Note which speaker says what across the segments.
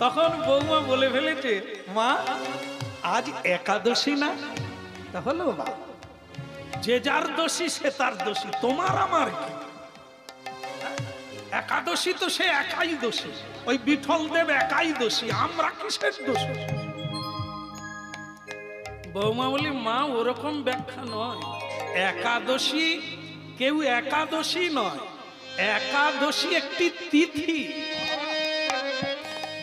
Speaker 1: তখন বৌমা বলে ফেলেছে, মা আজ একাদশী না? তাহলে বাবা যে যার দোষী সে তার দোষী, তোমার আমার কি? একাদশী তো সে একাই দোষী, ওই বিঠল দেব একাই দোষী, আমরা কিসের দোষী? বৌমা বলি, মা ওরকম ব্যাখ্যা নয়, একাদশী কেউ একাদশী নয়, একাদশী একটি তিথি,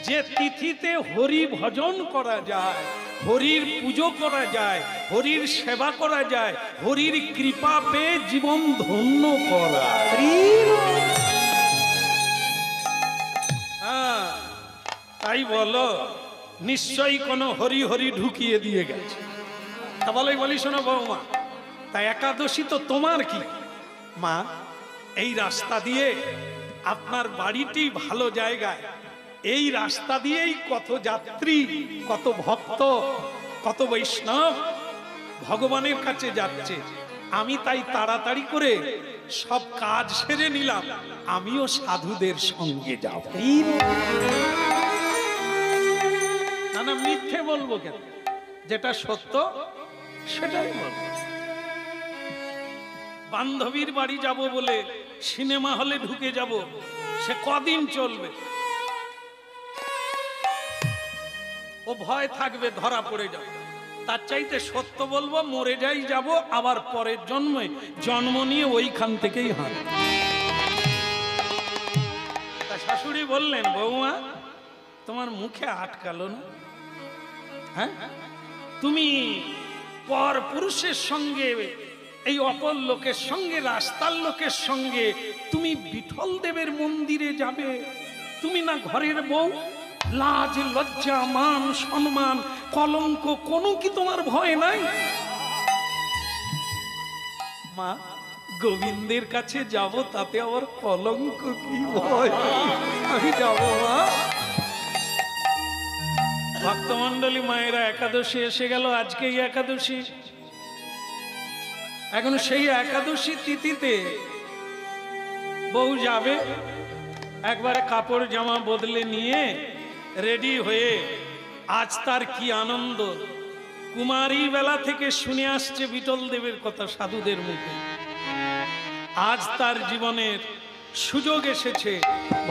Speaker 1: যে তিথিতে হরি ভজন করা যায়, হরির পুজো করা যায়, হরির সেবা করা যায়, হরির কৃপা পেয়ে জীবন ধন্য করা। হ্যাঁ, তাই বলো নিশ্চয়ই কোনো হরি হরি ঢুকিয়ে দিয়ে গেছে। তা বলি শোনো বৌমা, তা একাদশী তো তোমার কি? মা এই রাস্তা দিয়ে আপনার বাড়িটি ভালো জায়গায়, এই রাস্তা দিয়েই কত যাত্রী, কত ভক্ত, কত বৈষ্ণব ভগবানের কাছে যাচ্ছে, আমি তাই তাড়াতাড়ি করে সব কাজ সেরে নিলাম, আমিও সাধুদের সঙ্গে যাব। না না, মিথ্যে বলবো কেন? যেটা সত্য সেটাই বলবো। বান্ধবীর বাড়ি যাব বলে সিনেমা হলে ঢুকে যাব, সে কদিন চলবে? ও ভয় থাকবে ধরা পড়ে যাবে। তার চাইতে সত্য বলবো, মরে যাই যাব, আবার পরের জন্মে জন্ম নিয়ে ওইখান থেকেই হয়। তা শাশুড়ি বললেন, বৌমা তোমার মুখে আটকালো না? হ্যাঁ, তুমি পর পুরুষের সঙ্গে, এই অপর লোকের সঙ্গে, রাস্তার লোকের সঙ্গে তুমি বিঠল দেবের মন্দিরে যাবে? তুমি না ঘরের বউ, লাজ লজ্জা মান সম্মান কলঙ্ক কোনো কি তোমার ভয় নাই? মা গোবিন্দের কাছে যাব, তাতে আবার কলঙ্ক কি ভয়? আমি যাব মা। ভক্তমন্ডলী মায়েরা, একাদশী এসে গেল, আজকেই একাদশী। এখন সেই একাদশী তিথিতে বউ যাবে, একবারে কাপড় জামা বদলে নিয়ে রেডি হয়ে, আজ তার কি আনন্দ! কুমারী বেলা থেকে শুনে আসছে বিঠল দেবের কথা সাধুদের মুখে, আজ তার জীবনের সুযোগ এসেছে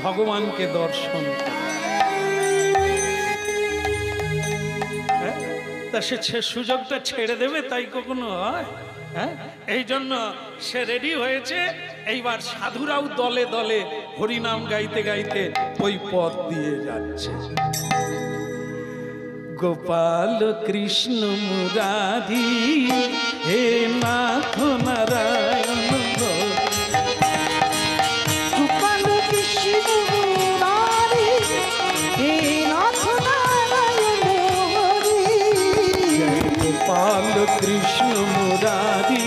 Speaker 1: ভগবানকে দর্শন। তা সে সুযোগটা ছেড়ে দেবে তাই কখনো হয়? হ্যাঁ, এই জন্য সে রেডি হয়েছে। এইবার সাধুরাও দলে দলে হরিনাম গাইতে গাইতে ওই পথ দিয়ে যাচ্ছে। গোপাল কৃষ্ণ মুরারি হে নাথ নারায়ণ,
Speaker 2: গোপাল কৃষ্ণ মুরারি হে নাথ নারায়ণ,
Speaker 1: গোপাল কৃষ্ণ মুরারি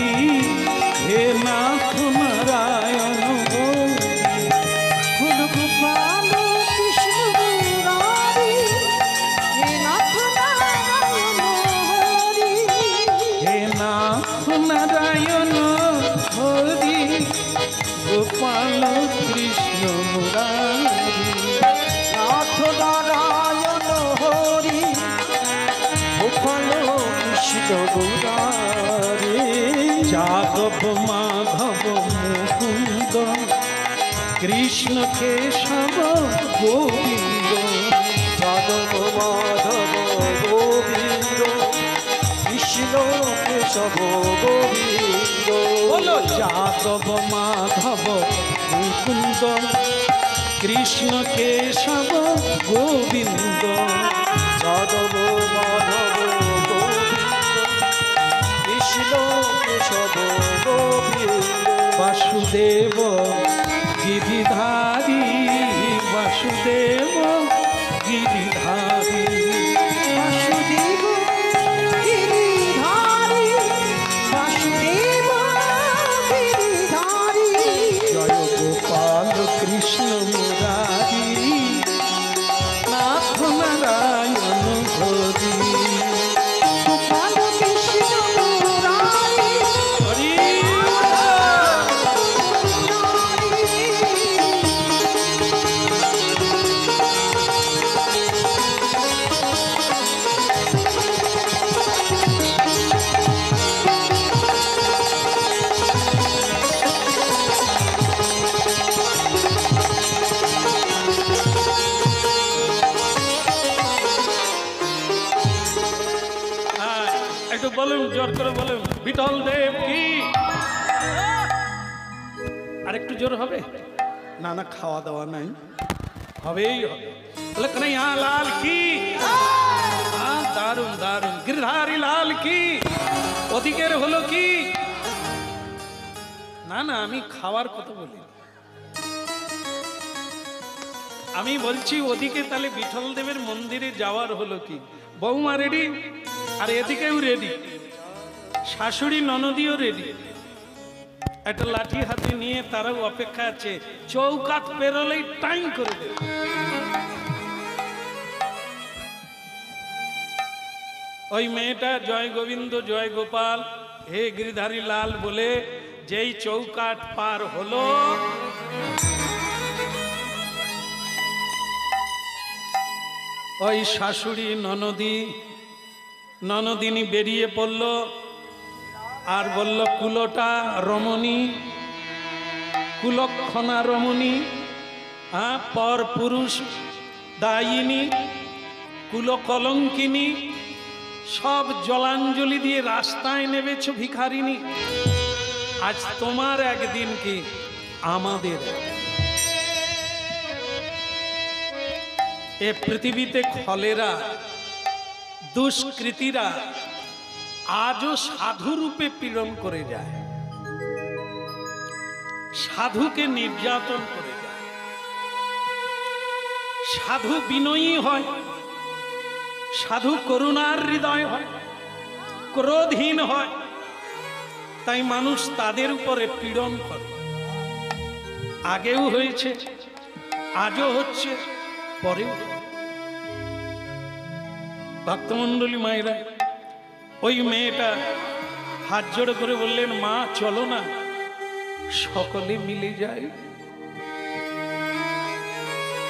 Speaker 1: হে নাথ নারায়ণ,
Speaker 2: গোপাল কৃষ্ণ মুরারি হে নাথ নারায়ণ,
Speaker 1: হে নাথ নারায়ণ হরি, গোপাল কৃষ্ণ মুরারি,
Speaker 2: নাথ নারায়ণ হরি, গোপাল কৃষ্ণ মুরারি,
Speaker 1: যাদব মাধব মুকুন্দ, কৃষ্ণ কেশব গোবিন্দ,
Speaker 2: যাদব মাধব গোবিন্দ, কৃষ্ণ কেশব গোবিন্দ।
Speaker 1: বলো যাদব মাধব মুকুন্দ, কৃষ্ণ কেশব গোবিন্দ,
Speaker 2: যাদব মাধব গোবিন্দ, কৃষ্ণ কেশব গোবিন্দ।
Speaker 1: বাসুদেব গিরিধারী, বাসুদেব গিরিধারী,
Speaker 2: বাসুদেব গিরিধারী, বাসুদেব গিরিধারী।
Speaker 1: জয় গোপাল কৃষ্ণ মুরারি, নাথ নারায়ণ হরি,
Speaker 2: গোপাল কৃষ্ণ মুরারি,
Speaker 1: হরি
Speaker 2: মুরারি।
Speaker 1: বলুন, জোর করে বলুন, বিঠল দেব কি। আর একটু জোর হবে না? না, খাওয়া দাওয়া নাই, হবেই হবে। বলে কানাইয়া লাল কি। দারুন দারুন। গিরধারী লাল কি। ওদিকের হলো কি? না না, আমি খাওয়ার কথা বলি, আমি বলছি ওদিকে তাহলে বিঠল দেবের মন্দিরে যাওয়ার হলো কি। বৌমা রেডি, আর এদিকেও রেডি, শাশুড়ি ননদিও রেডি, একটা লাঠি হাতে নিয়ে তারাও অপেক্ষা আছে, চৌকাত পেরোলেই টাইম করে দেবে। ওই মেয়েটা জয় গোবিন্দ জয় গোপাল হে গিরিধারী লাল বলে যেই চৌকাট পার হলো, ওই শাশুড়ি ননদিনী বেরিয়ে পড়ল আর বলল, কুলোটা রমণী, কুলক্ষণা রমণী, পর পুরুষ দায়িনী, কুলকলঙ্কিনী, সব জলাঞ্জলি দিয়ে রাস্তায় নেমেছ ভিখারিনী। আজ তোমার একদিন কি আমাদের। এ পৃথিবীতে খলেরা দুষ্কৃতীরা আজও সাধু রূপে পীড়ন করে যায়, সাধুকে নির্যাতন করে যায়। সাধু বিনয়ী হয়, সাধু করুণার হৃদয় হয়, ক্রোধহীন হয়, তাই মানুষ তাদের উপরে পীড়ন করে। আগেও হয়েছে, আজও হচ্ছে, পরেও। ভক্তমন্ডলী মায়েরা, ওই মেয়েটা হাত জোড়ে করে বললেন, মা চলো না, সকলে মিলে যায়,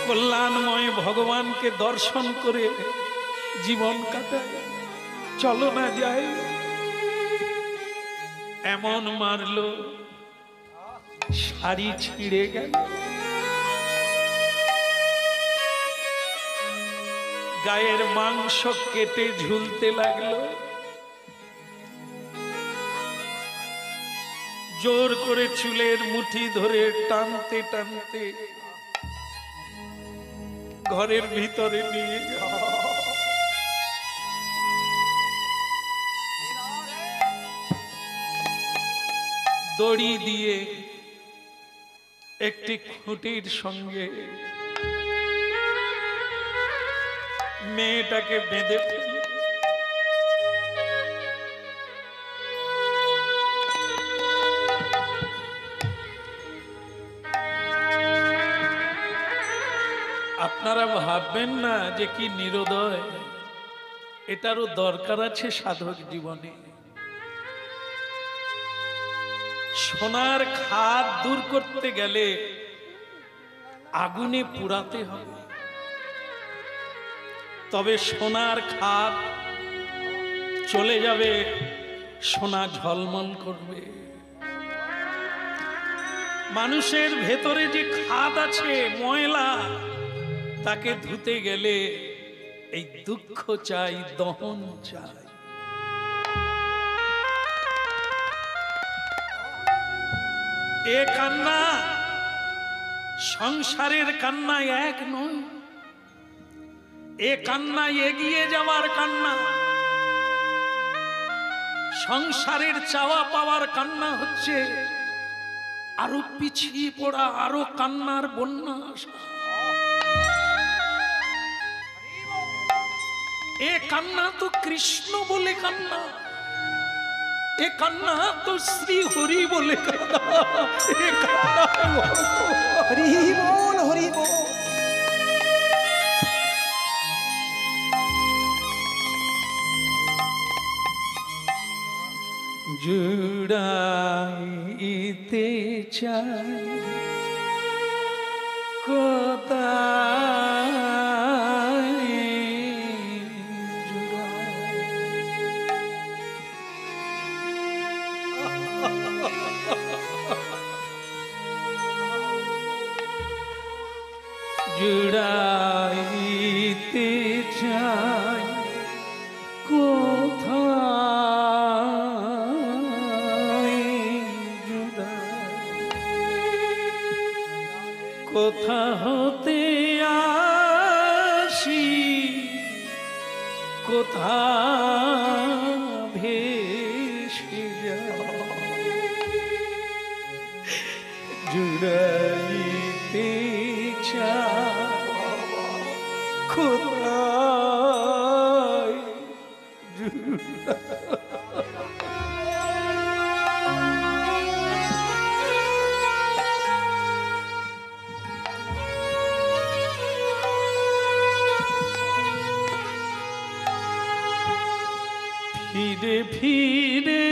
Speaker 1: কল্যাণময় ভগবানকে দর্শন করে জীবন কাটায়, চলো না যায়। এমন মারলো, শাড়ি ছিঁড়ে গেল, গায়ের মাংস কেটে ঝুলতে লাগলো, জোর করে চুলের মুঠি ধরে টানতে টানতে ঘরের ভিতরে নিয়ে যাওয়া। দড়ি দিয়ে একটি খুঁটির সঙ্গে মেয়েটাকে বেঁধে ফেলে আপনারা ভাববেন না যে কি নিরোদয়, এটারও দরকার আছে সাধক জীবনে। সোনার খাদ দূর করতে গেলে আগুনে পুড়াতে হবে, তবে সোনার খাদ চলে যাবে, সোনা ঝলমল করবে। মানুষের ভেতরে যে খাদ আছে ময়লা, তাকে ধুতে গেলে এই দুঃখ চাই, দহন চাই। এ কান্না সংসারের কান্না এক নয়, এ কান্না এগিয়ে যাওয়ার কান্না। সংসারের চাওয়া পাওয়ার কান্না হচ্ছে আরো পিছিয়ে পড়া, আরো কান্নার বন্যা আসা। এ কান্না তো কৃষ্ণ বলে কান্না, এ কান্না তো শ্রী হরি বলে কান্না, এ কান্না
Speaker 2: হরি বল হরি বল।
Speaker 1: জুড়াইতে চাই কোথায় জুড়াইতে চাই কোথায় হাসি কোথা ভেসে যায় জুড়াইতে চায় কোথায় ফিরে ফিরে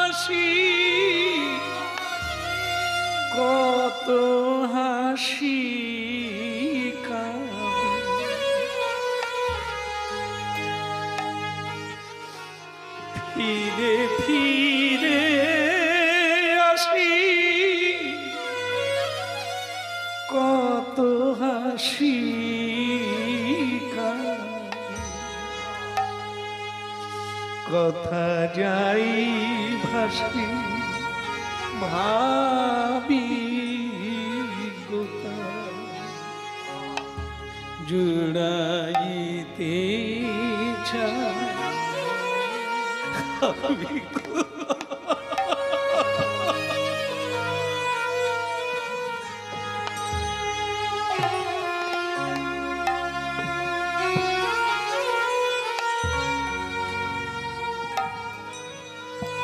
Speaker 1: আসি কত হাসি ফিরে ফিরে আসি কত হাসি কথা যাই ভাসি ভাবি গোতা জুড়াইতে চাই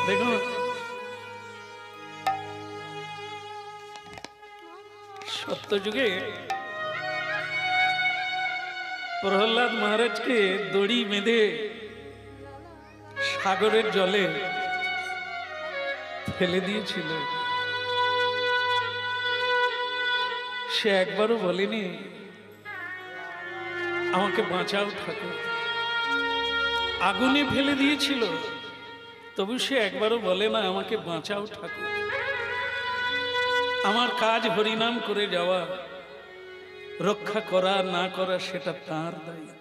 Speaker 1: দেখো সত্যযুগে প্রহ্লাদ মহারাজকে দড়ি বেঁধে সাগরের জলে ফেলে দিয়েছিল সে একবারও বলেনি আমাকে বাঁচাও ঠাকুর আগুনে ফেলে দিয়েছিল তবু সে একবারও বলে না আমাকে বাঁচাও ঠাকুর আমার কাজ হরিনাম করে যাওয়া রক্ষা করা না করা সেটা তার দায়িত্ব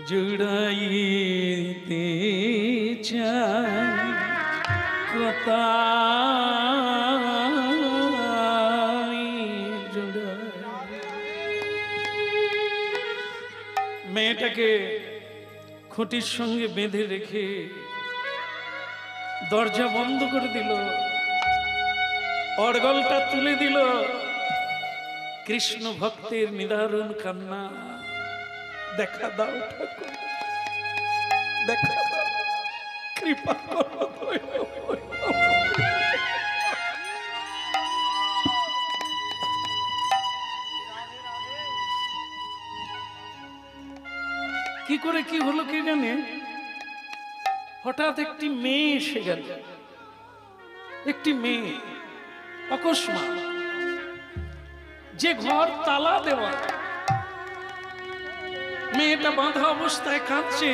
Speaker 1: জুড়াইতে চাই কোথায় মেয়েটাকে খুঁটির সঙ্গে বেঁধে রেখে দরজা বন্ধ করে দিল অর্গলটা তুলে দিল কৃষ্ণ ভক্তের নিদারুণ কান্না দেখা দাও ঠাকুর দেখা দাও কৃপা করো কি করে কি হলো কে জানে হঠাৎ একটি মেয়ে এসে গেল একটি মেয়ে অকস্মাৎ যে ঘর তালা দেওয়া মেয়েটা বাঁধা অবস্থায় কাঁদছে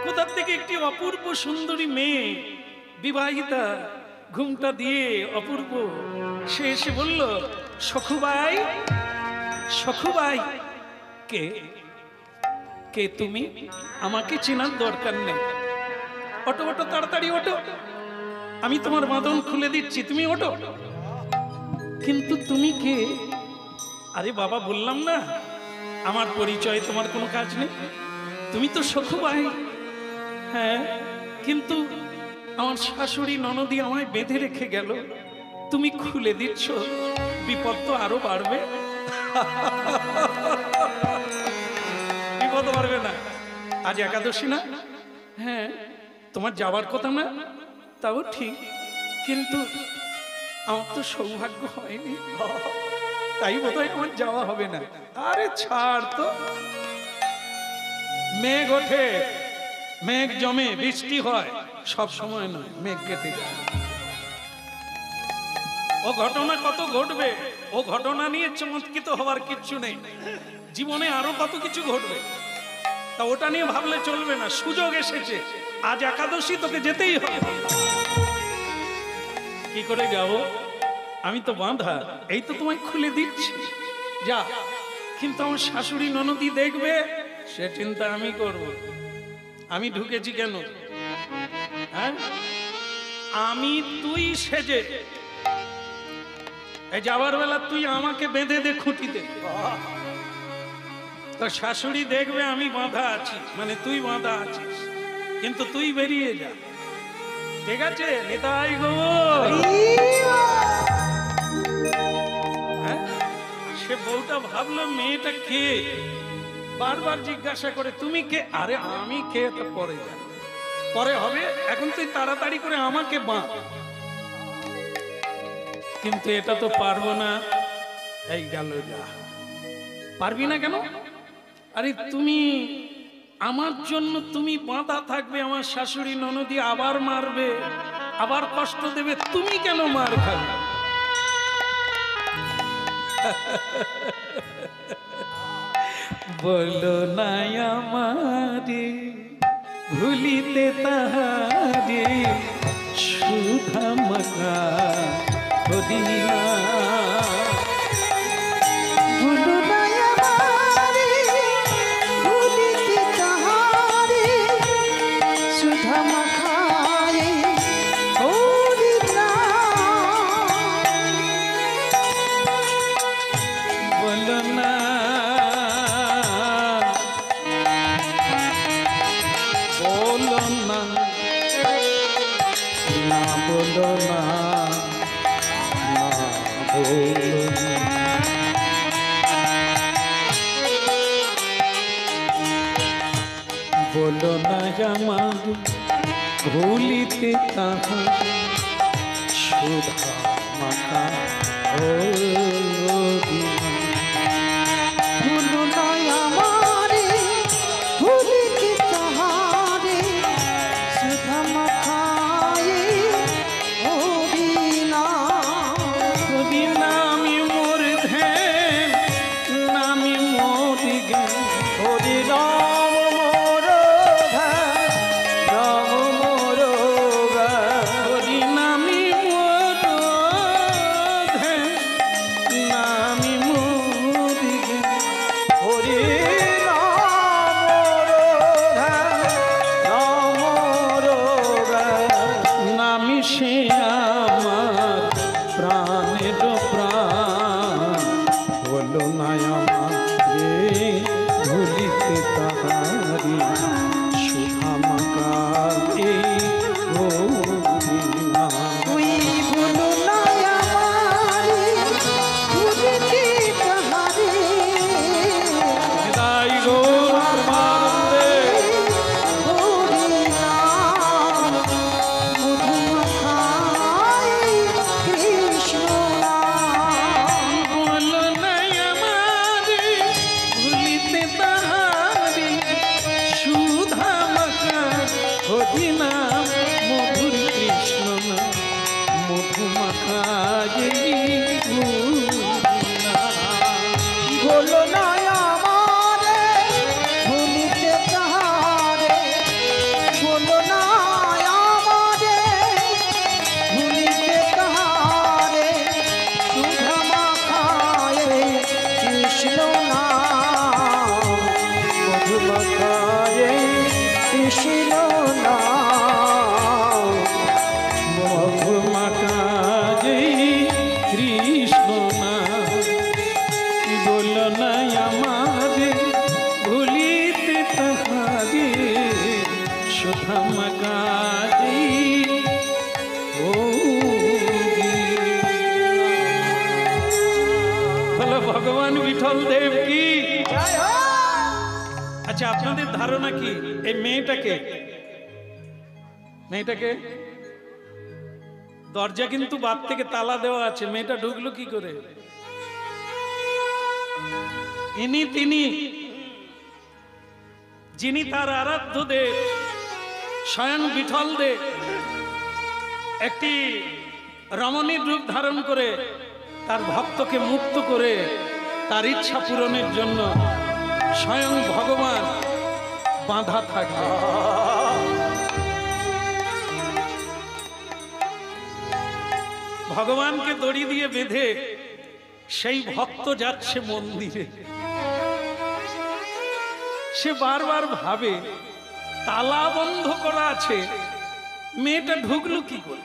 Speaker 1: কোথা থেকে একটি অপূর্ব সুন্দরী মেয়ে বিবাহিতা ঘুমটা দিয়ে অপূর্ব সে এসে বলল সখুবাই সখুবাই কে কে তুমি আমাকে চেনার দরকার নেই ওটো ওটো তাড়াতাড়ি ওটো আমি তোমার বাঁধন খুলে দিচ্ছি তুমি ওটো কিন্তু তুমি কে আরে বাবা বললাম না আমার পরিচয় তোমার কোনো কাজ নেই তুমি তো সখুবাই হ্যাঁ কিন্তু আমার শাশুড়ি ননদি আমায় বেঁধে রেখে গেল তুমি খুলে দিচ্ছ বিপদ তো আরো বাড়বে বিপদ বাড়বে না আজ একাদশী না হ্যাঁ তোমার যাওয়ার কথা না তাও ঠিক কিন্তু আমার তো সৌভাগ্য হয়নি তাই বোধহয় আমার যাওয়া হবে না আরে ছাড় তো মেঘ ওঠে মেঘ জমে বৃষ্টি হয় সব সময় নয় মেঘ কেটে যায় ও ঘটনা কত ঘটবে ও ঘটনা নিয়ে চমৎকৃত হওয়ার কিচ্ছু নেই জীবনে আরো কত কিছু ঘটবে তা ওটা নিয়ে ভাবলে চলবে না সুযোগ এসেছে আজ একাদশী তোকে যেতেই হবে কি করে যাবো আমি তো বাঁধা এই তো তোমায় খুলে দিচ্ছি যা কিন্তু আমার শাশুড়ি ননদি দেখবে সে চিন্তা আমি করব আমি ঢুকেছি কেন হ্যাঁ আমি তুই সেজে এই যাওয়ার বেলা তুই আমাকে বেঁধে দে খুঁটিতে, তো শাশুড়ি দেখবে আমি বাঁধা আছি, মানে তুই বাঁধা আছিস, কিন্তু তুই বেরিয়ে যা, ঠিক আছে? নিতাই গৌর। হ্যাঁ, সে বউটা ভাবলো মেয়েটা কে, বারবার জিজ্ঞাসা করে তুমি কে? আরে আমি কে তো পরে যা, পরে হবে, এখন তুই তাড়াতাড়ি করে আমাকে বাঁধ। কিন্তু এটা তো পারবো না, এই গেল যা। পারবি না কেন? আরে তুমি আমার জন্য তুমি বাঁধা থাকবে, আমার শাশুড়ি ননদি আবার মারবে, আবার কষ্ট দেবে, তুমি কেন মার খাবে? বলো না আমারে ভুলিতে তাহারে সুধা মাখা কদিনা।
Speaker 2: ভুলো না আমারে ভুলিতে তাহারে সুধা মাখায়ে কদিনা।
Speaker 1: বলো না বলো না, না বলো না, বলো না আমার ভুলিতে তাহার সুধা মাখা কদিনা।
Speaker 2: ভুলো না আমারে ভুলিতে তাহারে সুধা মাখায়ে কদিনা।
Speaker 1: কদিনা আমি মোর ধ্যান, নামি মোর জ্ঞান,
Speaker 2: হরি রাম মোর ধ্যান, রাম মোর জ্ঞান।
Speaker 1: হরি নামি মোর ধ্যান, নামি মোর জ্ঞান।
Speaker 2: হরি রাম মোর ধ্যান, রাম মোর জ্ঞান।
Speaker 1: নামি সে আমার প্রাণের প্রাণ। বলো না আমার ভুলিতে তাহারি সুধা মাখা কদিনা।
Speaker 2: তুই ভুলো না আমারে ভুলিতে তাহারে
Speaker 1: নিতাই গৌর প্রেমানন্দে।
Speaker 2: হরি নাম মধু মাখায়ে কৃষ্ণ নাম।
Speaker 1: বলো না আমারে ভুলিতে তাহারি সুধা মাখা কদিনা। মধুর কৃষ্ণ নাম মধু মাখা
Speaker 2: ভুলো না আমারে ভুলিতে তাহারে, ভুলো না আমারে ভুলিতে তাহারে সুধা মাখায়ে কৃষ্ণ নাম মধু মাখায়ে কৃষ্ণ নাম।
Speaker 1: মধু মাখা কৃষ্ণ নাম। বলো না আমারে ভুলিতে তাহারে সুধা মাখা বলো ভগবান বিঠল দেব কি। আচ্ছা, আপনাদের ধারণা কি এই মেয়েটাকে, মেয়েটাকে দরজা কিন্তু বাদ থেকে তালা দেওয়া আছে, মেয়েটা ঢুকলো কি করে? ইনি তিনি যিনি তার আরাধ্য দেব স্বয়ং বিঠল দেব একটি রমণীর রূপ ধারণ করে তার ভক্তকে মুক্ত করে তার ইচ্ছা পূরণের জন্য স্বয়ং ভগবান বাঁধা থাকবে। ভগবানকে দড়ি দিয়ে বেঁধে সেই ভক্ত যাচ্ছে মন্দিরে। সে বারবার ভাবে তালা বন্ধ করা আছে, মেয়েটা ঢুকলো কি করে?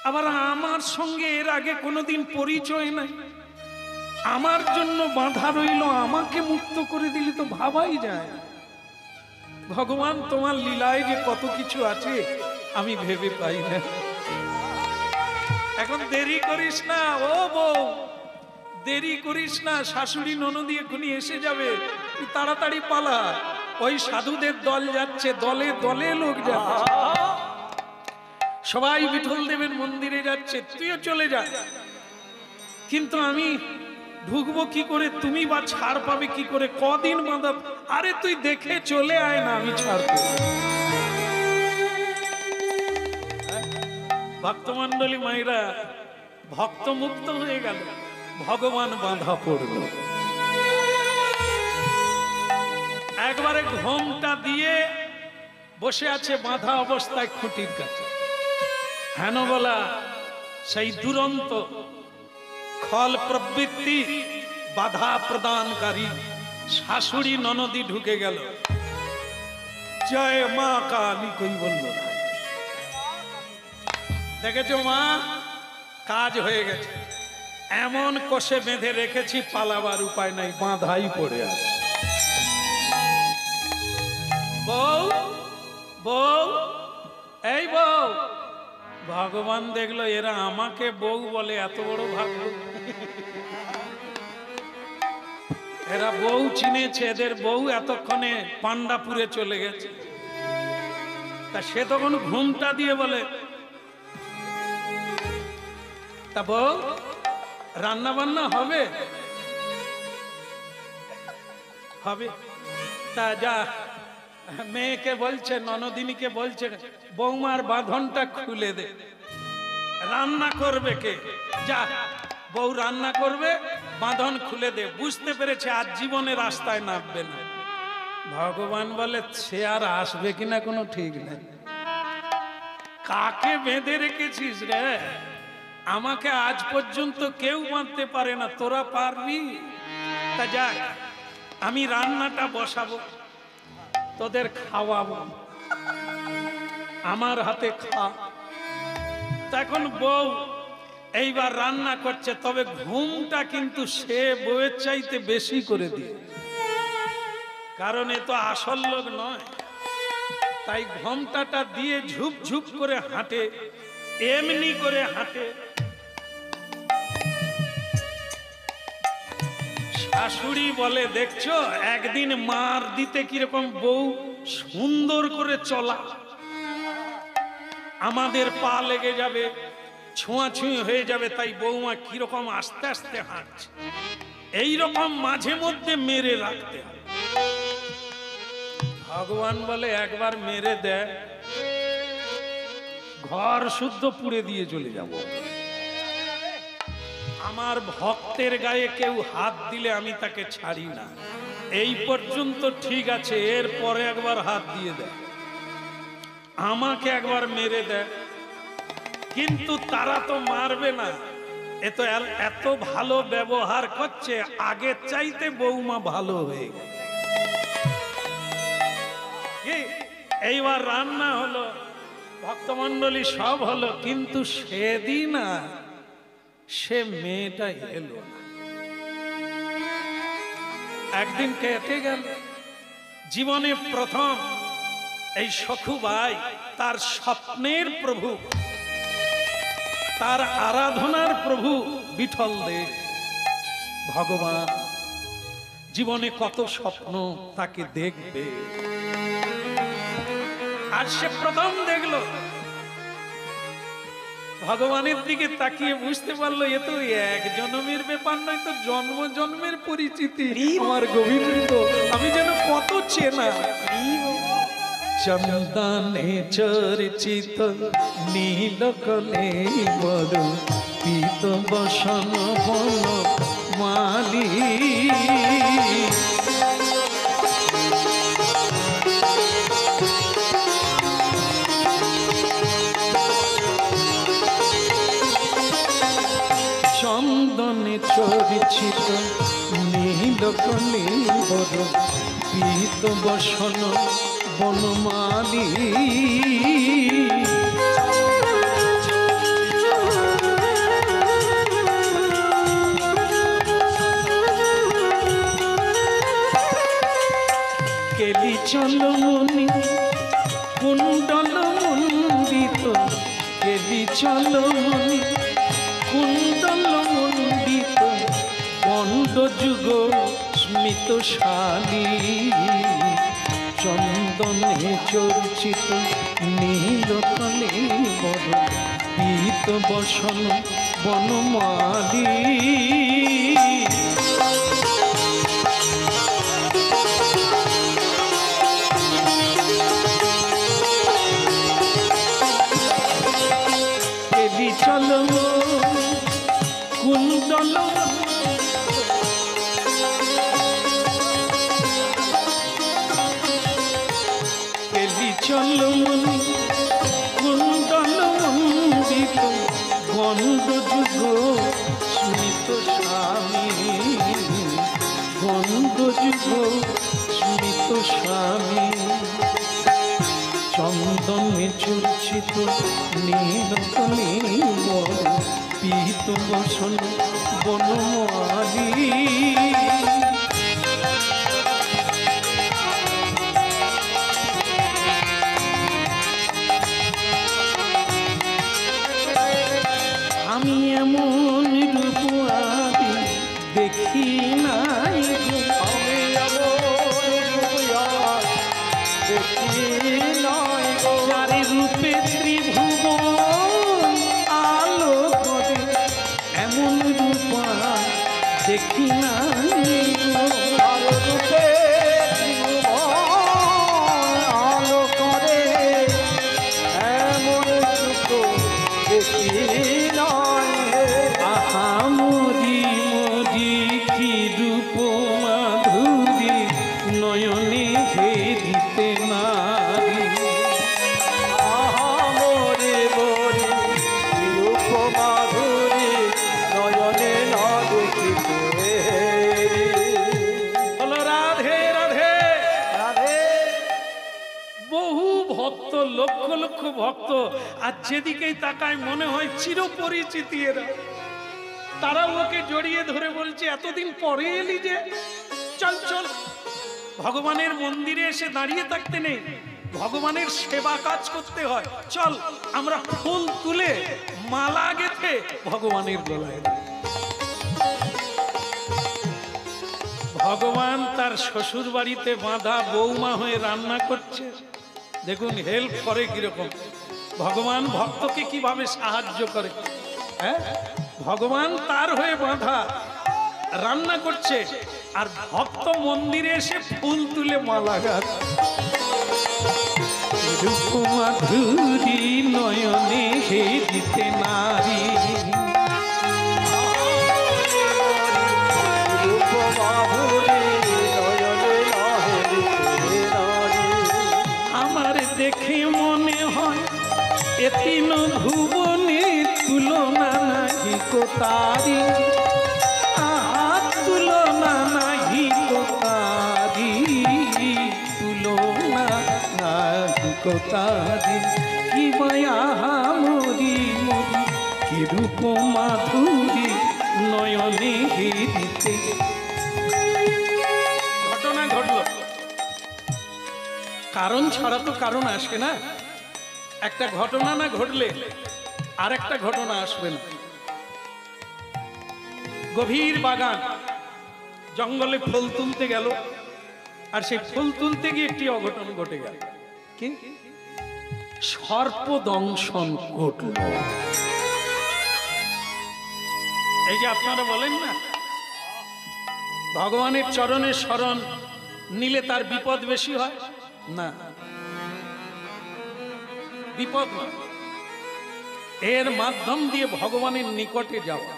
Speaker 1: আবার আমার সঙ্গে এর আগে কোনোদিন পরিচয় নাই, আমার জন্য বাধা রইল, আমাকে মুক্ত করে দিলে তো ভাবাই যায়। ভগবান তোমার লীলায় যে কত কিছু আছে আমি ভেবে পাই না। এখন দেরি করিস না ও বউ, দেরি করিস না, শাশুড়ি ননদি এখনই এসে যাবে, তুই তাড়াতাড়ি পালা। ওই সাধুদের দল যাচ্ছে, দলে দলে লোক যাচ্ছে, সবাই বিঠল দেবের মন্দিরে যাচ্ছে, তুইও চলে যা। কিন্তু আমি ঢুকবো কি করে, তুমি বা ছাড় পাবে কি করে, কদিন বাঁধা? আরে তুই দেখে চলে আয় না, আমি ছাড় পাবো। ভক্তমন্ডলী মায়েরা ভক্ত মুক্ত হয়ে গেল, ভগবান বাঁধা পড়ল। একবারে ঘোমটা দিয়ে বসে আছে বাঁধা অবস্থায় খুঁটির কাছে। হেন বলা সেই দুরন্ত খল প্রবৃত্তি বাধা প্রদানকারী শাশুড়ি ননদি ঢুকে গেল। জয় মা কালী কই বলল না। দেখেছো মা, কাজ হয়ে গেছে, এমন কষে বেঁধে রেখেছি, পালাবার উপায় নাই, বাঁধাই পড়ে আছে। বউ বউ, এই বউ। ভগবান দেখলো এরা আমাকে বউ বলে, এত বড় ভাগ্য। এরা বউ চিনেছে, এদের বউ এতক্ষণে পান্ডাপুরে চলে গেছে। তা সে তখন ঘুমটা দিয়ে বলে, তা বউ রান্না বান্না হবে? হবে। তা যা, মেয়েকে বলছে, ননদিনীকে বলছে, বৌমার বাঁধনটা খুলে দে, রান্না করবে কে? যা, বউ রান্না করবে, বাঁধন খুলে দে। বুঝতে পেরেছে আজ জীবনে রাস্তায় নামবে না। ভগবান বলে, সে আর আসবে কিনা কোনো ঠিক নেই। কাকে বেঁধে রেখেছিস রে? আমাকে আজ পর্যন্ত কেউ বাঁধতে পারে না, তোরা পারবি? তা যাক, আমি রান্নাটা বসাবো, তোদের খাওয়াবো, আমার হাতে খা। তখন বউ এইবার রান্না করছে, তবে ঘুমটা কিন্তু সে বউয়ের চাইতে বেশি করে দিয়ে, কারণ এ তো আসল লোক নয়। তাই ঘোমটাটা দিয়ে ঝুপ ঝুপ করে হাঁটে, এমনি করে হাঁটে। শাশুড়ি বলে, দেখছো একদিন মার দিতে কিরকম বউ সুন্দর করে চলা, আমাদের পা লেগে যাবে, ছোঁয়াছুঁই হয়ে যাবে, তাই বৌমা কিরকম আস্তে আস্তে হাঁটছে। এইরকম মাঝে মধ্যে মেরে রাখতে হবে। ভগবান বলে, একবার মেরে দেয়, ঘর শুদ্ধ পুড়ে দিয়ে চলে যাব। আমার ভক্তের গায়ে কেউ হাত দিলে আমি তাকে ছাড়ি না। এই পর্যন্ত ঠিক আছে, এর পরে একবার হাত দিয়ে দেয়, আমাকে একবার মেরে দেয়, কিন্তু তারা তো মারবে না। এত ভালো ব্যবহার করছে, আগের চাইতে বৌমা ভালো হয়ে গেছে। এইবার রান্না হলো, ভক্তমন্ডলী সব হলো, কিন্তু সেদিন সে মেয়েটা এলো না। একদিন কেটে গেল, জীবনে প্রথম এই সখুবাই তার স্বপ্নের প্রভু, তার আরাধনার প্রভু বিঠল দেব ভগবান জীবনে কত স্বপ্ন তাকে দেখবে, আর সে প্রথম দেখলো। ভগবানের দিকে তাকিয়ে বুঝতে পারলো, এ তো এক জন্মের ব্যাপার নয়, তো জন্ম জন্মের পরিচিতি। আমার গোবিন্দ আমি যেন কত চেনা। চন্দনে চর্চিত নীলকলে বড় পীত বসন বন মালি, চন্দনে চর্চিত নীলকলে বড় পীত বসন বনমালী। কেলি চলমনি কুণ্ডল মণ্ডিত, কেলি চলমনি কুণ্ডল মণ্ডিত, পণ্ড যুগ স্মিতশালী, চন্দনে চর্চিত নীলকলে বড়, পীত বসন বনমালী। কেলি চলম কুণ্ডল, কেলি চলমনি কুণ্ডল মণ্ডিত, গণ্ড যুগ স্মিত স্বামী, গণ্ড যুগ স্মিত স্বামী, চন্দনে চর্চিত নীলকলে বড়, পীত বসন বনমালী। আমি এমন রূপ আদি দেখি নাই গো, আমি দেখি নাই গো, যারে রূপে ত্রিভুবন আলো করে, এমন রূপ দেখি নাই গো, রূপে আলো করে, এমন রূপ দেখি নাই। আহা মোদি মোদি কি রূপ মাধুরী, নয়নে হেরিতে নারী। আহা মোরে মোরে কি রূপ মাধুরী, নয়নে না দেখিতে। বলো রাধে রাধে রাধে। বহু ভক্ত, লক্ষ লক্ষ ভক্ত, আর যেদিকেই তাকায় মনে হয় চিরপরিচিতি এরা। তারা ওকে জড়িয়ে ধরে বলছে, এতদিন পরে এলি যে, চল চল। ভগবানের মন্দিরে এসে দাঁড়িয়ে থাকতে নেই, ভগবানের সেবা কাজ করতে হয়। চল আমরা ফুল তুলে মালা গেঁথে ভগবানের গলায় দিই। ভগবান তার শ্বশুর বাড়িতে বাঁধা বৌমা হয়ে রান্না করছে, দেখুন হেল্প করে কিরকম। ভগবান ভক্তকে কিভাবে সাহায্য করে। হ্যাঁ, ভগবান তার হয়ে বাঁধা রান্না করছে, আর ভক্ত মন্দিরে এসে ফুল তুলে মালা গাঁথে। রূপ মাধুরী নয়নে হেরিতে নারী, রূপ মাধুরী নয়নে হেরিতে নারী। আমার দেখে মনে হয় এ তিন ভুবনে তুলনা নাহি কো তারি, আহা তুলনা নাহি কো তারি, তুলনা নাহি কো তারি। কি মায়া মোরি মোরি কি রূপ মাধুরী নয়নে হেরিতে। ঘটনা ঘটল, কারণ ছাড়া তো কারণ আসে না। একটা ঘটনা না ঘটলে আর একটা ঘটনা আসবে না। গভীর বাগান, জঙ্গলে ফুল তুলতে গেল, আর সেই ফুল তুলতে গিয়ে একটি অঘটন ঘটে গেল। কি? সর্প দংশন ঘটল। এই যে আপনারা বলেন না, ভগবানের চরণে শরণ নিলে তার বিপদ বেশি হয় না, বিপদ না, এর মাধ্যম দিয়ে ভগবানের নিকটে যাওয়া।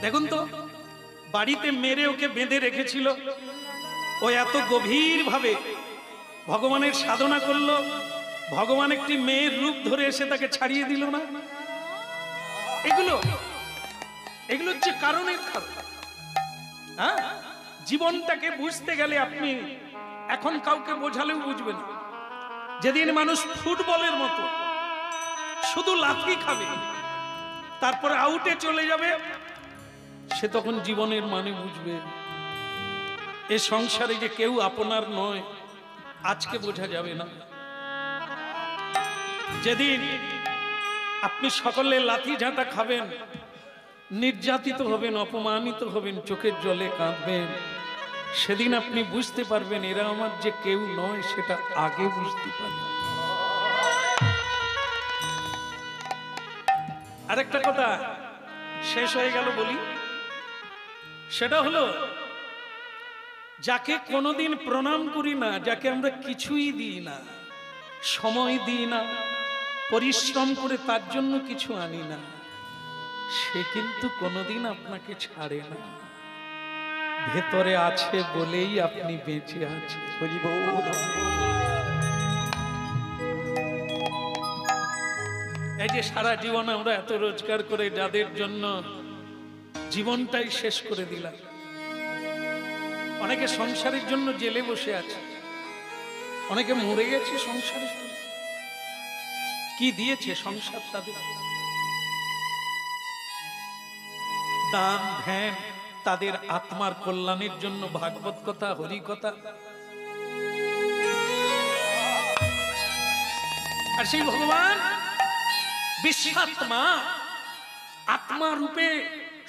Speaker 1: দেখুন তো, বাড়িতে মেরে ওকে বেঁধে রেখেছিল, ও এত গভীর ভাবে ভগবানের সাধনা করলো, ভগবান একটি মেয়ের রূপ ধরে এসে তাকে ছাড়িয়ে দিল না। এগুলো এগুলো হচ্ছে কারণের কারণ। হ্যাঁ, জীবনটাকে বুঝতে গেলে আপনি এখন কাউকে বোঝালেও বুঝবে না। যেদিন মানুষ ফুটবলের মতো শুধু লাথি খাবে তারপরে আউটে চলে যাবে, সে তখন জীবনের মানে বুঝবে। এ সংসারে যে কেউ আপনার নয় আজকে বোঝা যাবে না। যেদিন আপনি সকলে লাথি ঝাঁটা খাবেন, নির্যাতিত হবেন, অপমানিত হবেন, চোখের জলে কাঁদবেন, সেদিন আপনি বুঝতে পারবেন এরা আমার যে কেউ নয়, সেটা আগে বুঝতে পারবেন। আরেকটা কথা শেষ হয়ে গেল বলি, সেটা হলো যাকে কোনোদিন প্রণাম করি না, যাকে আমরা কিছুই দিই না, সময় দিই না, পরিশ্রম করে তার জন্য কিছু আনি না, সে কিন্তু কোনোদিন আপনাকে ছাড়ে না। ভেতরে আছে বলেই আপনি বেঁচে আছেন। এই যে সারা জীবন আমরা এত রোজগার করে যাদের জন্য জীবনটাই শেষ করে দিলাম, অনেকে সংসারের জন্য জেলে বসে আছে, অনেকে মরে গেছে সংসারের জন্য। কি দিয়েছে সংসার তাদের? দান ধ্যান, তাদের আত্মার কল্যাণের জন্য ভাগবত কথা, হরি কথা। আর সেই ভগবান বিশ্বাত্মা আত্মা রূপে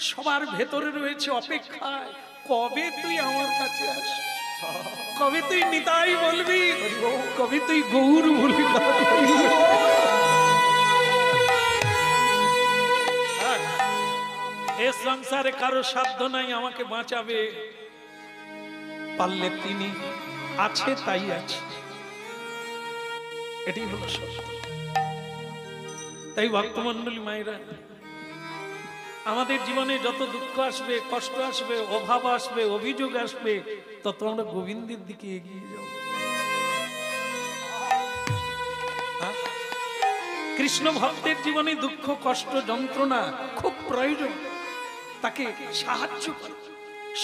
Speaker 1: সবার ভেতরে রয়েছে, অপেক্ষায় কবে তুই আমার কাছে আস, কবে তুই নিতাই বলবি, কবে তুই গৌর বলবি। এ সংসারে কারো সাধ্য নাই আমাকে বাঁচাবে, পারলে তিনি আছে তাই আছে, এটাই হলো সত্য। তাই ভক্তমন্ডলী মায়েরা, আমাদের জীবনে যত দুঃখ আসবে, কষ্ট আসবে, অভাব আসবে, অভিযোগ আসবে, তত আমরা গোবিন্দের দিকে এগিয়ে যাব। কৃষ্ণ ভক্তের জীবনে দুঃখ, কষ্ট, যন্ত্রণা খুব প্রয়োজন, তাকে সাহায্য করে,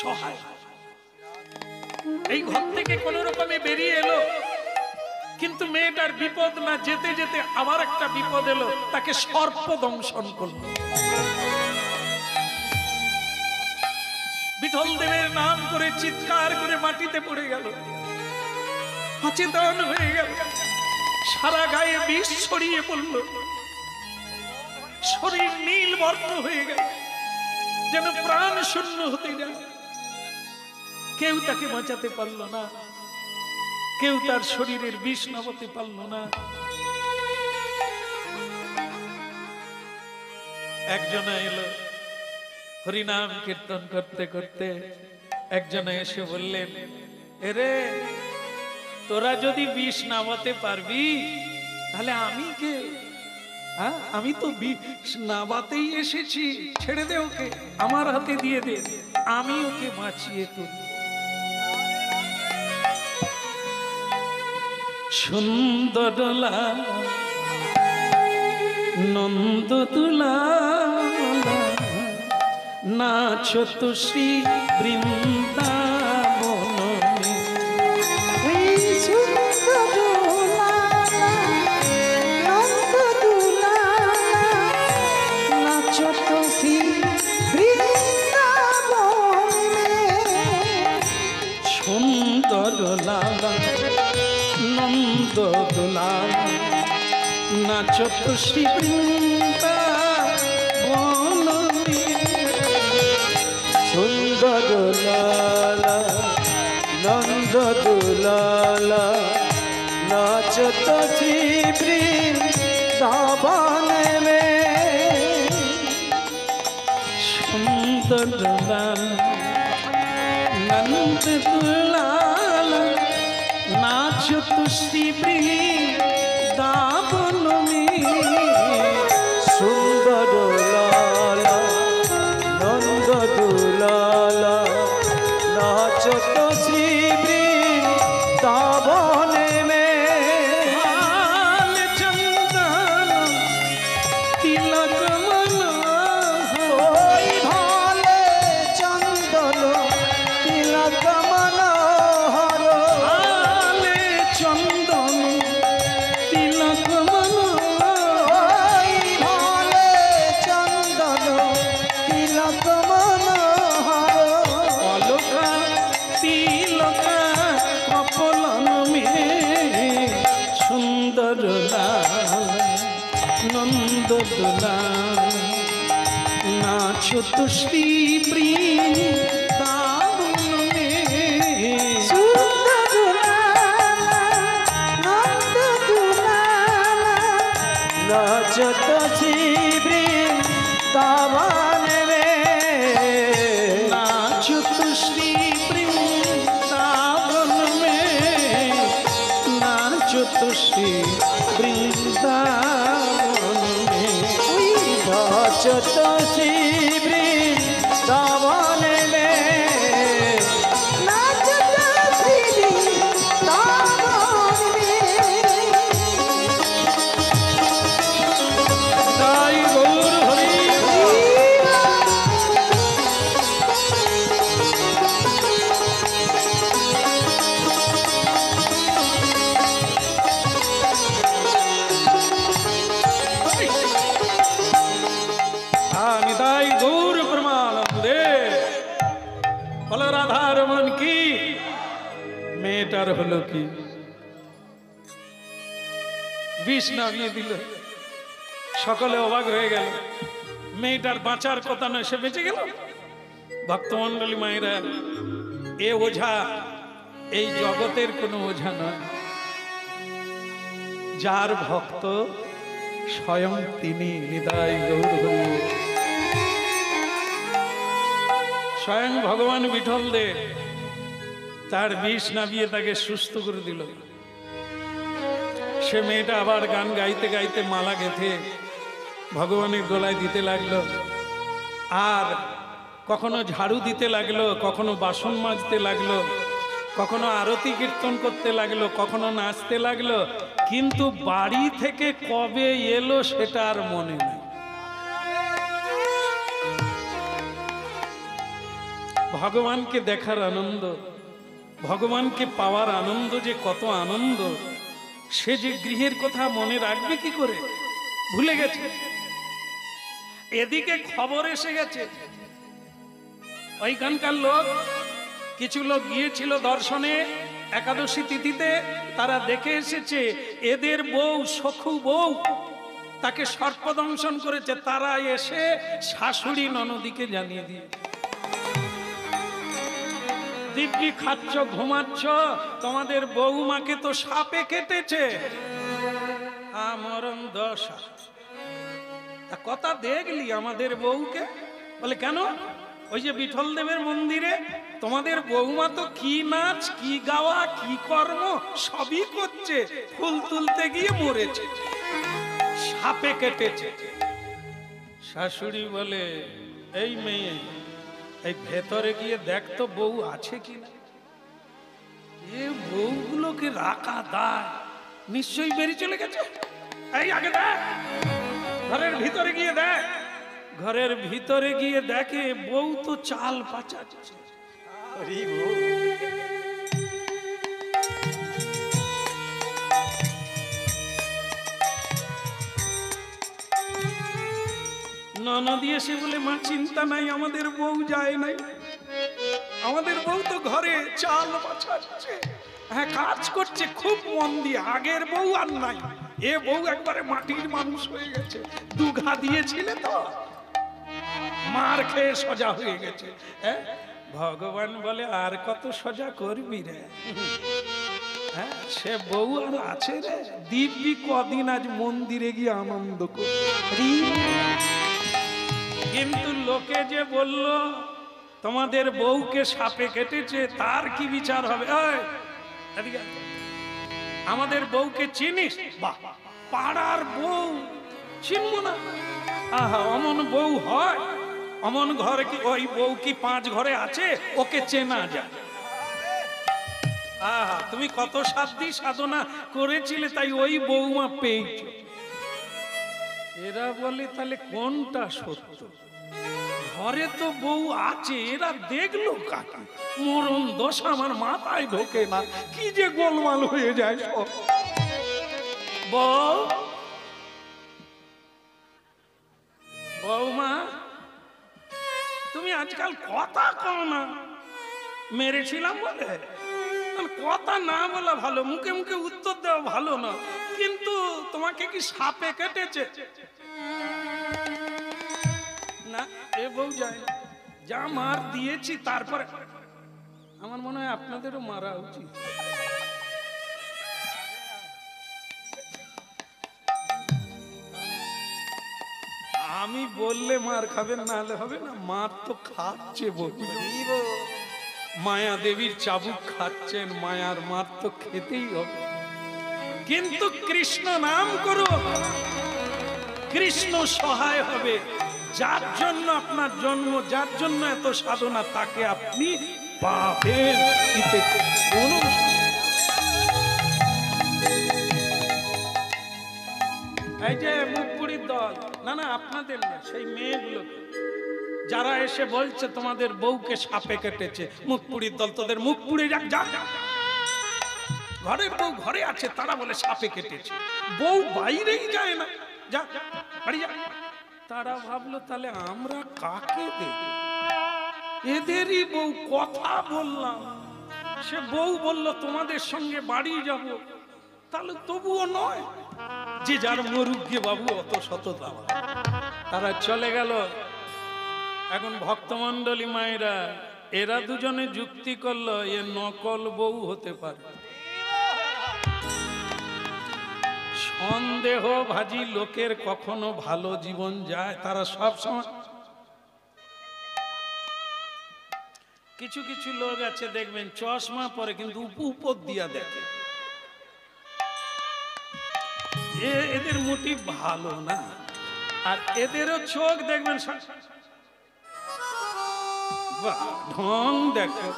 Speaker 1: সহায়। এই ঘর থেকে কোন রকমে বেরিয়ে এলো, কিন্তু মেয়েটার বিপদ না যেতে যেতে আবার একটা বিপদ এলো, তাকে সর্প দংশন করলো। বিঠল দেবের নাম করে চিৎকার করে মাটিতে পড়ে গেল, অচেতন হয়ে গেল, সারা গায়ে বিষ ছড়িয়ে পড়ল, শরীর নীল বর্ণ হয়ে গেল, যেন প্রাণ শূন্য হতে যায়। কেউ তাকে বাঁচাতে পারল না, কেউ তার শরীরের বিষ নামাতে পারল না। একজনা এলো হরিনাম কীর্তন করতে করতে, একজনা এসে বললেন, এরে তোরা যদি বিষ নামাতে পারবি তাহলে আমি কে? হ্যাঁ, আমি তো বিষ নামাতেই এসেছি, ছেড়ে দে ওকে, আমার হাতে দিয়ে দে, আমি ওকে বাঁচিয়ে তুলব। সুন্দর নন্দ তুলা নাচো তো শ্রী বৃন্দাবনে,
Speaker 2: নাচো তো শ্রী বৃন্দাবনে।
Speaker 1: সুন্দর লালা নন্দ দুলালা নাচো তো শ্রী বৃন্দাবনে।
Speaker 2: সুন্দর লালা নন্দ দুলালা নাচত শ্রী বৃন্দাবন মে।
Speaker 1: সুন্দর লালা নন্দ দুলালা নাচো তো শ্রী বৃন্দাবন মে।
Speaker 2: সুন্দর লালা নন্দ দুলালা নাচত শ্রী বৃন্দাবন মে।
Speaker 1: ভাল চন্দন তিলক মনোহর,
Speaker 2: ওই ভালে চন্দন তিলক মনোহর।
Speaker 1: নন্দ দুলাল নাচো তো শ্রী বৃন্দাবনে
Speaker 2: নাচত শ্রী বৃন্দাবন মে
Speaker 1: नाचो तो श्री वृंदावन में नाचो तो श्री वृंदावन में
Speaker 2: नाचत श्री बृंदावन में नाचत श्री बृंदावन में
Speaker 1: ताई गौर हरि निताई गौर परमानंदे বলো রাধার মন কি মেয়েটার হলো কি বিষ নামিয়ে দিল সকলে অবাক হয়ে গেল মেয়েটার বাঁচার কথা নয় সে বেঁচে গেল ভক্তমণ্ডলী মায়েরা এ ওঝা এই জগতের কোনো ওঝা নয় যার ভক্ত স্বয়ং তিনি নিতাই গৌর হরি স্বয়ং ভগবান বিঠল দে তার বিষ নামিয়ে তাকে সুস্থ করে দিল সে মেয়েটা আবার গান গাইতে গাইতে মালা গেঁথে ভগবানের গলায় দিতে লাগলো আর কখনো ঝাড়ু দিতে লাগলো কখনো বাসন মাজতে লাগলো কখনো আরতি কীর্তন করতে লাগলো কখনো নাচতে লাগলো কিন্তু বাড়ি থেকে কবে এলো সেটা আর মনে নেই ভগবানকে দেখার আনন্দ ভগবানকে পাওয়ার আনন্দ যে কত আনন্দ সে যে গৃহের কথা মনে রাখবে কি করে ভুলে গেছে এদিকে খবর এসে গেছে ওইখানকার লোক কিছু লোক গিয়েছিল দর্শনে একাদশী তিথিতে তারা দেখে এসেছে এদের বউ সখু বউ তাকে সর্পদংশন করেছে তারা এসে শাশুড়ি ননদিকে জানিয়ে দিয়ে দিব্যি খাচ্ছ ঘুমাচ্ছ তোমাদের বৌমাকে তো সাপে কেটেছে মরণ দশা কথা দেখলি আমাদের বউকে বলে কেন ওই যে বিঠল দেবের মন্দিরে তোমাদের বৌমা তো কি নাচ কি গাওয়া কি কর্ম সবই করছে ফুল তুলতে গিয়ে মরেছে সাপে কেটেছে শাশুড়ি বলে এই মেয়ে এই ভেতরে গিয়ে দেখ তো বউ আছে কিনা এ বউগুলোকে রাখা দায় নিশ্চয়ই বেরিয়ে চলে গেছে এই আগে দেখ ঘরের ভিতরে গিয়ে দেখ ঘরের ভিতরে গিয়ে দেখে বউ তো চাল পাচাচ্ছে ননদ এসে বলে মা চিন্তা নাই আমাদের বউ যায় নাই আমাদের বউ তো ঘরে চাল পাচাচ্ছে হ্যাঁ কাজ করছে খুব মন দিয়ে আগের বউ আর নাই এ বউ একবারে মাটির মানুষ হয়ে গেছে দুঘা দিয়েছিলে তো মার খেয়ে সজা হয়ে গেছে হ্যাঁ ভগবান বলে আর কত সজা করবি রে হ্যাঁ সে বউ আর আছে রে দিব্যি কদিন আজ মন্দিরে গিয়ে আনন্দ করি কিন্তু লোকে যে বলল তোমাদের বউকে সাপে কেটেছে তার কি বিচার হবে আমাদের বউকে চিনিস বাহ পাড়ার বউ চিনব না আহা অমন বউ হয় অমন ঘরে কি ওই বউ কি 5 ঘরে আছে ওকে চেনা যায় আহা তুমি কত সাধ্য সাধনা করেছিলে তাই ওই বউমা পেয়েছো এরা বলে তাহলে কোনটা সত্য ঘরে তো বউ আছে এরা দেখলো কাকে মরণ দশা আমার মাথায় ঢোকে না কি যে গোলমাল হয়ে যায় সব বৌমা তুমি আজকাল কথা কও না মেরেছিলাম বলে কথা না বলা ভালো মুখে মুখে উত্তর দেওয়া ভালো না কিন্তু তোমার তোমাকে কি সাপে কেটেছে? না, এ বউ যায় না। যা মার দিয়েছি তারপরে আমার মনে হয় আপনাদেরও মারা উচিত। আমি বললে মার খাবেন, না হলে হবে না। মার তো খাচ্ছে বলবে, মায়া দেবীর চাবুক খাচ্ছেন, মায়ার মার তো খেতেই হবে। কিন্তু কৃষ্ণ নাম করো, কৃষ্ণ সহায় হবে। যার জন্য আপনার জন্ম, যার জন্য এত সাধনা, তাকে আপনি পাবেন। এই যে মুখপুরীর দল, না না আপনাদের না, সেই মেয়েগুলো যারা এসে বলছে তোমাদের বউকে সাপে কেটেছে, মুখপুরীর দল, তোদের মুখ পুড়ে যাক, যা। ঘরের বউ ঘরে আছে, তারা বলে সাপে কেটেছে, বউ বাইরেই যায় না, যা বাড়ি যা। তারা ভাবলো তাহলে আমরা কাকে দেব? এদেরই বউ, কথা বললাম, সে বউ বলল তোমাদের সঙ্গে বাড়ি যাব, তাহলে তবুও নয়, যে যার মরুগ্গে বাবু, অত শত দাবা। তারা চলে গেল। এখন ভক্তমণ্ডলী মায়েরা, এরা দুজনে যুক্তি করলো এ নকল বউ হতে পারে। সন্দেহ ভাজি লোকের কখনো ভালো জীবন যায়। তারা সব সময়, কিছু কিছু লোক আছে দেখবেন চশমা পরে কিন্তু উপর দিয়া দেখে, এদের মোটিভ ভালো না। আর এদেরও চোখ দেখবেন ঢং দেখো,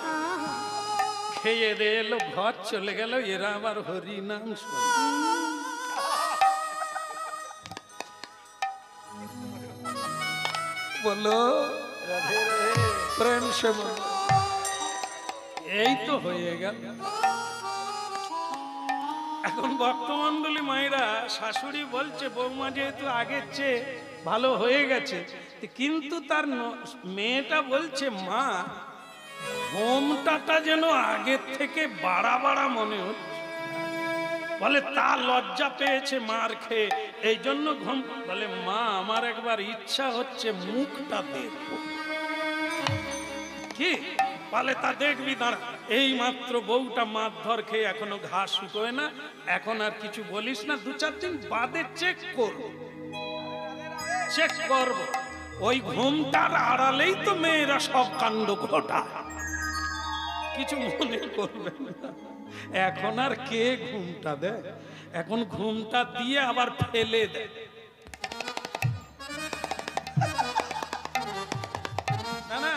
Speaker 1: খেয়ে দিয়ে এলো, ঘর চলে গেল, এরা আবার হরি নাম শোনে। বলো প্রেম সে বলো, এই তো হয়ে গেল। এখন ভক্তমণ্ডলী মায়েরা, শাশুড়ি বলছে বৌমা যেহেতু আগের চেয়ে ভালো হয়ে গেছে, কিন্তু তার মেয়েটা বলছে মা ঘোমটাটা যেন আগের থেকে বাড়া বাড়া মনে হচ্ছে। বলে তা লজ্জা পেয়েছে মার খেয়ে, এই জন্য ঘুম। বলে মা আমার একবার ইচ্ছা হচ্ছে মুখটা দেখবো। কি বলে তা দেখবি, দাঁড়া। এই মাত্র বউটা মারধর খেয়ে এখনো ঘাস শুকোয় না, এখন আর কিছু বলিস না, 2-4 দিন বাদে চেক করবো, চেক করবো। ওই ঘুমটার আড়ালেই তো মেয়েরা সব কাণ্ড ঘটায়, কিছু মনে করবেন না। এখন আর কে ঘুমটা দেয়? এখন ঘুমটা দিয়ে আবার ফেলে দেয়। না না,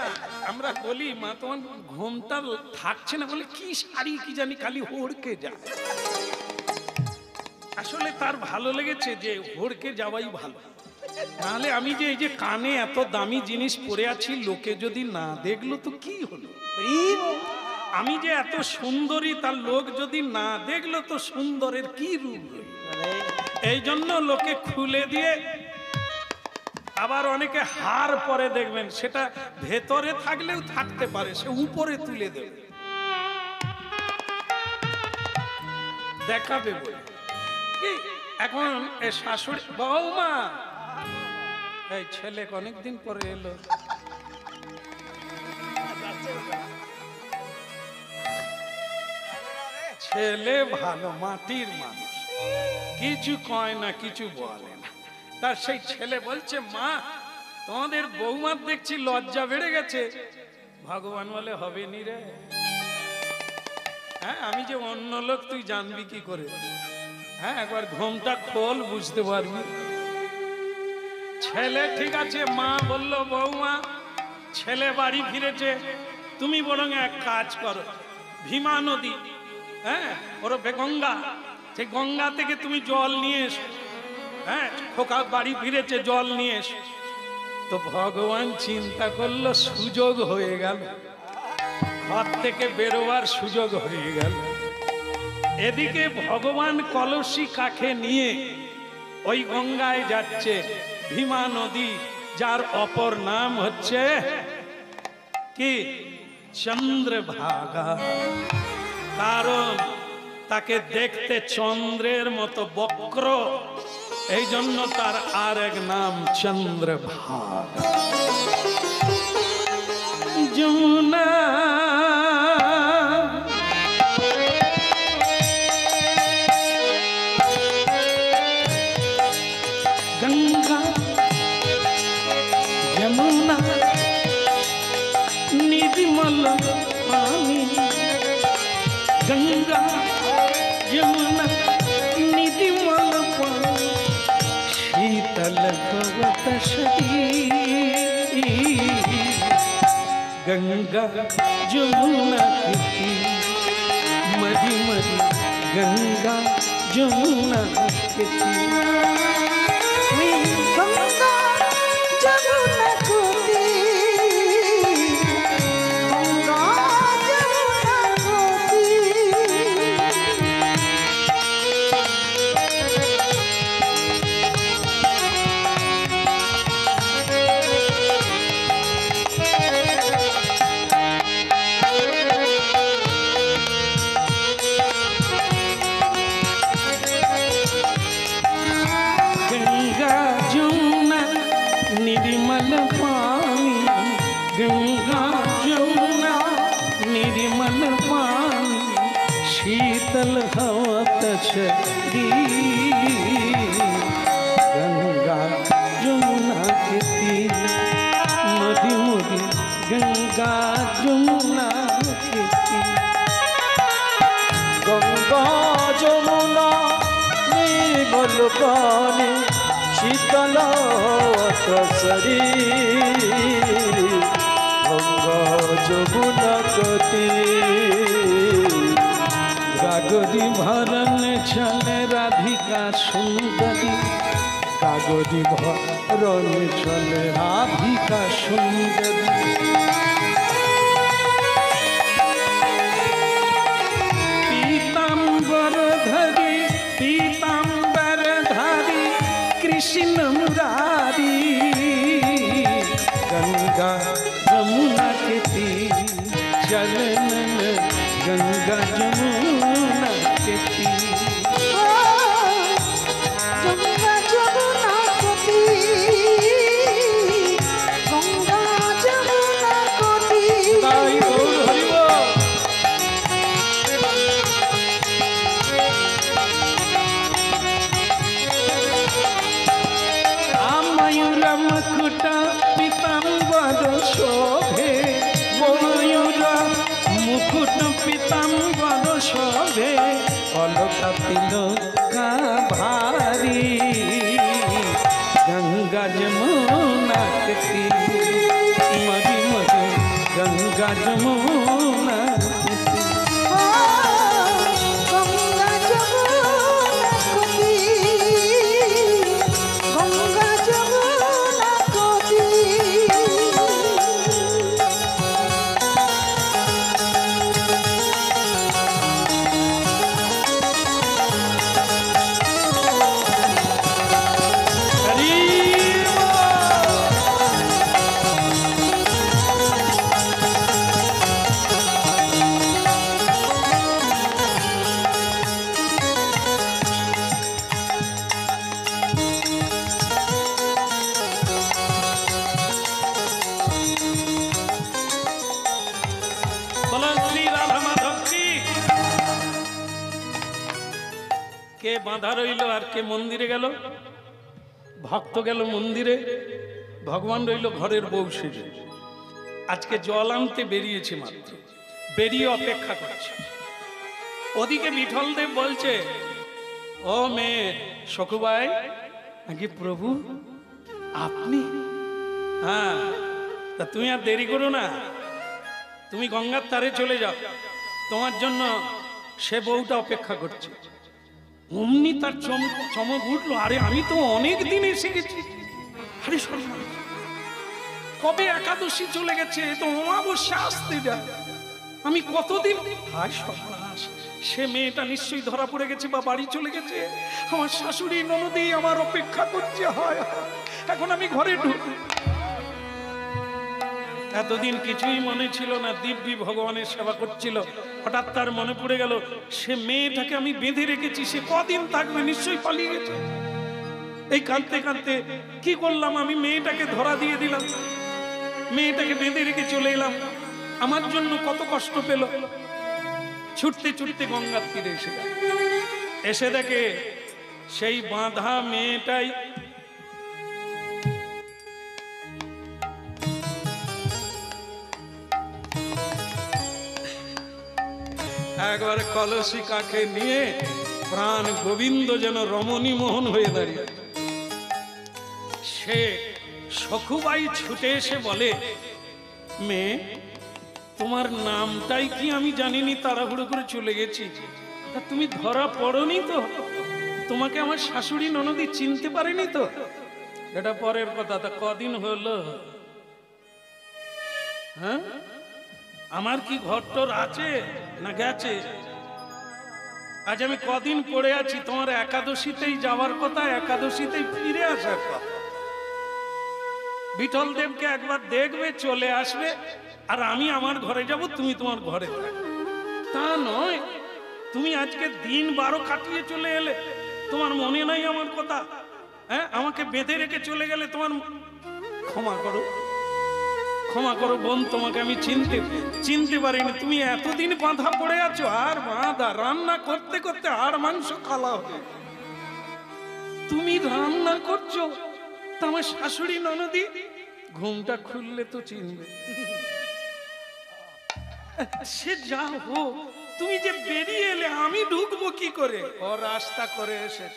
Speaker 1: আমরা বলি মা তোমার ঘুমটা থাকছে না, বলে কি শাড়ি কি জানি খালি হড়কে যায়। আসলে তার ভালো লেগেছে যে হড়কে যাওয়াই ভালো। নাহলে আমি যে এই যে কানে এত দামি জিনিস পরে আছি, লোকে যদি না দেখলো তো কি হলো? আমি যে এত সুন্দরী, তার লোক যদি না দেখলো তো সুন্দরের কি রূপ? এই জন্য লোকে খুলে দিয়ে, আবার অনেকে হার পরে দেখবেন, সেটা ভেতরে থাকলেও থাকতে পারে, সে উপরে তুলে দেবে, দেখাবে বলে। কি এখন এ শাশুড়ি বৌমা, এই ছেলে অনেকদিন পরে এলো, ছেলে ভালো মাটির মানুষ, কিছু কয় না, কিছু বলে না। তার সেই ছেলে বলছে মা তোমাদের বৌমার দেখছি লজ্জা বেড়ে গেছে। ভগবান বলে হবে নি রে, হ্যাঁ আমি যে অন্য লোক তুই জানবি কি করে? হ্যাঁ একবার ঘুমটা খোল, বুঝতে পারবি। ছেলে ঠিক আছে, মা বলল বৌমা ছেলে বাড়ি ফিরেছে, তুমি বরং এক কাজ করো, ভীমা নদী, হ্যাঁ ওরফে গঙ্গা, সেই গঙ্গা থেকে তুমি জল নিয়ে এসো। হ্যাঁ খোকা বাড়ি ফিরেছে, জল নিয়ে এসো। তো ভগবান চিন্তা করলো সুযোগ হয়ে গেল, ঘর থেকে বেরোবার সুযোগ হয়ে গেল। এদিকে ভগবান কলসি কাখে নিয়ে ওই গঙ্গায় যাচ্ছে, ভীমা নদী, যার অপর নাম হচ্ছে কি চন্দ্রভাগা। কারণ তাকে দেখতে চন্দ্রের মতো বক্র, এই জন্য তার আর এক নাম চন্দ্রভাগা। যমুনা গঙ্গা যমুনা निर्मल पानी, गंगा यमुना निर्मल पानी, शीतल भवत शरीर। गंगा यमुना की मरी मरी, गंगा यमुना की
Speaker 2: गंगा जमुना कोती, गंगा जमुना कोती।
Speaker 1: गंगा जमुना निर्मल पानी, गंगा जमुना निर्मल पानी, शीतल हवत शरीर। गंगा जमुना के तीर मधि मधि, गंगा जमुना के तीर।
Speaker 2: गंगा जमुना निर्मल पानी, शीतल शरीर। गंगा जमुना कती
Speaker 1: कागजी भरन छले राधिका सुंदरी, कागजी भरन छले राधिका सुंदरी। पीताम्बर धरी पीताम्बर धारी कृष्ण मुरारी, गंगा जमुना के तीर चलन, गंगा जमुना के तीर।
Speaker 2: गंगा जमुना कोती, गंगा जमुना कोती।
Speaker 1: ताई गौर हरिबो। मयूर मुकुट पीताम्बर शोभे, मयूर मुकुट पीताम्बर शोभे, अलका तिलका भारी। गंगा जमुना के तीर मरी मरी, गंगा जमुना के तीर।
Speaker 2: गंगा जमुना कोती, गंगा जमुना कोती।
Speaker 1: बोलो श्री राधा माधव की। কে বাঁধা রইল আর কে মন্দিরে গেল? ভক্ত গেল মন্দিরে, ভগবান রইল ঘরের বউ সেজে। আজকে জল আনতে বেরিয়েছে মাত্র, বেরিয়ে অপেক্ষা করছে। ওদিকে বিঠলদেব বলছে, ও মেয়ে সখুবাই, আগে প্রভু আপনি? হ্যাঁ, তা তুমি আর দেরি করো না, তুমি গঙ্গার ধারে চলে যাও, তোমার জন্য সে বউটা অপেক্ষা করছে। অমনি তার চমক উঠলো, আরে আমি তো অনেক দিন এসে গেছি। আরে সর্বনাশ, কবে একাদশী চলে গেছে, তো অমাবস্যা আসতে যায়, আমি কতদিন। হায় সর্বনাশ, সে মেয়েটা নিশ্চয়ই ধরা পড়ে গেছে বা বাড়ি চলে গেছে। আমার শাশুড়ি ননদি আমার অপেক্ষা করছে, হয় এখন আমি ঘরে ঢুক। এতদিন কিছুই মনে ছিল না, দিব্যি ভগবানের সেবা করছিল। হঠাৎ তার মনে পড়ে গেল সে মেয়েটাকে আমি বেঁধে রেখেছি, সে কদিন থাকবে, নিশ্চয়ই পালিয়ে গেছে। এই কাঁদতে কাঁদতে কি করলাম আমি, মেয়েটাকে ধরা দিয়ে দিলাম, মেয়েটাকে বেঁধে রেখে চলে এলাম। আমার জন্য কত কষ্ট পেল। ছুটতে ছুটতে গঙ্গার তীরে এসে গেল। এসে দেখে সেই বাঁধা মেয়েটাই একবারে কলসি কাকে নিয়ে প্রাণ গোবিন্দ যেন রমণী মোহন হয়ে দাঁড়িয়ে। সে সখুবাই ছুটে এসে বলে, মেয়ে তোমার নামটাই কি আমি জানিনি, তাড়াহুড়ো করে চলে গেছি। তা তুমি ধরা পড়নি তো? তোমাকে আমার শাশুড়ি ননদি চিনতে পারেনি তো? এটা পরের কথা। তা কদিন হলো? হ্যাঁ, আমার কি ঘরটর আছে না গেছে? আজ আমি কদিন পড়ে আছি, তোমার একাদশীতেই যাওয়ার কথা, একাদশীতেই ফিরে আসার কথা। বিঠল দেবকে একবার দেখবে, চলে আসবে, আর আমি আমার ঘরে যাব, তুমি তোমার ঘরে থাকবে। তা নয়, তুমি আজকে দিন 12 কাটিয়ে চলে এলে, তোমার মনে নাই আমার কথা? হ্যাঁ, আমাকে বেঁধে রেখে চলে গেলে তোমার। ক্ষমা করো, ক্ষমা করো বোন, তোমাকে আমি চিনতে পারিনি। তুমি এতদিন বাঁধা পড়ে আছো, আর বাঁধা রান্না করতে করতে আর মাংস খালা হবে। তুমি রান্না করছো, তা আমার শাশুড়ি ননদি ঘুমটা খুললে তো চিনবে। সে যা হোক, তুমি যে বেরিয়ে এলে, আমি ঢুকবো কি করে? ও রাস্তা করে এসে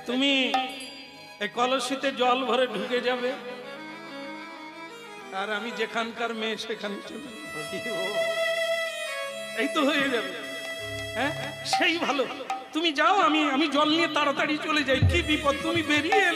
Speaker 1: তুমি এই কলসিতে জল ভরে ঢুকে যাবে, আর আমি যেখানকার মেয়ে সেখানে চলে যাবো। এই তো হয়ে যাবে। হ্যাঁ, সেই ভালো। তুমি যাও, আমি জল নিয়ে তাড়াতাড়ি চলে যাই। কি বিপদ, তুমি বেরিয়ে এলে।